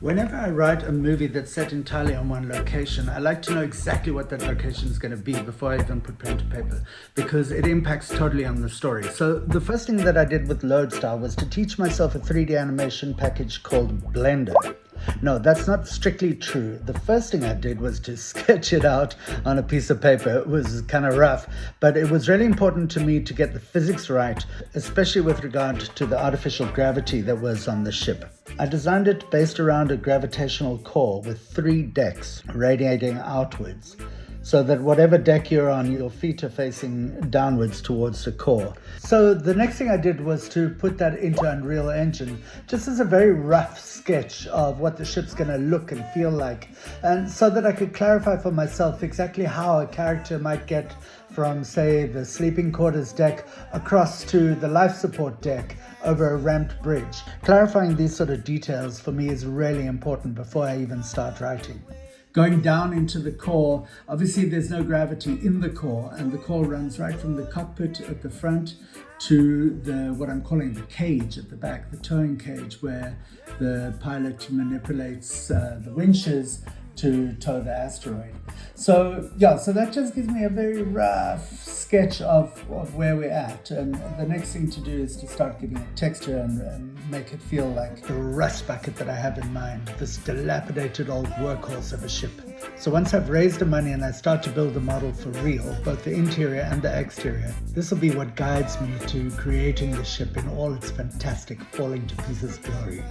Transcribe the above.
Whenever I write a movie that's set entirely on one location, I like to know exactly what that location is going to be before I even put pen to paper, because it impacts totally on the story. So the first thing that I did with Lodestar was to teach myself a 3D animation package called Blender. No, that's not strictly true. The first thing I did was to sketch it out on a piece of paper. It was kind of rough, but it was really important to me to get the physics right, especially with regard to the artificial gravity that was on the ship. I designed it based around a gravitational core with 3 decks radiating outwards, so that whatever deck you're on, your feet are facing downwards towards the core. So the next thing I did was to put that into Unreal Engine, just as a very rough sketch of what the ship's going to look and feel like, and so that I could clarify for myself exactly how a character might get from, say, the sleeping quarters deck across to the life support deck over a ramped bridge. Clarifying these sort of details for me is really important before I even start writing. Going down into the core, obviously there's no gravity in the core, and the core runs right from the cockpit at the front to what I'm calling the cage at the back, the towing cage, where the pilot manipulates the winches to tow the asteroid. So that just gives me a very rough sketch of where we're at, and the next thing to do is to start giving it texture and make it feel like the rust bucket that I have in mind, this dilapidated old workhorse of a ship. So once I've raised the money and I start to build the model for real, both the interior and the exterior, this will be what guides me to creating the ship in all its fantastic falling to pieces glory.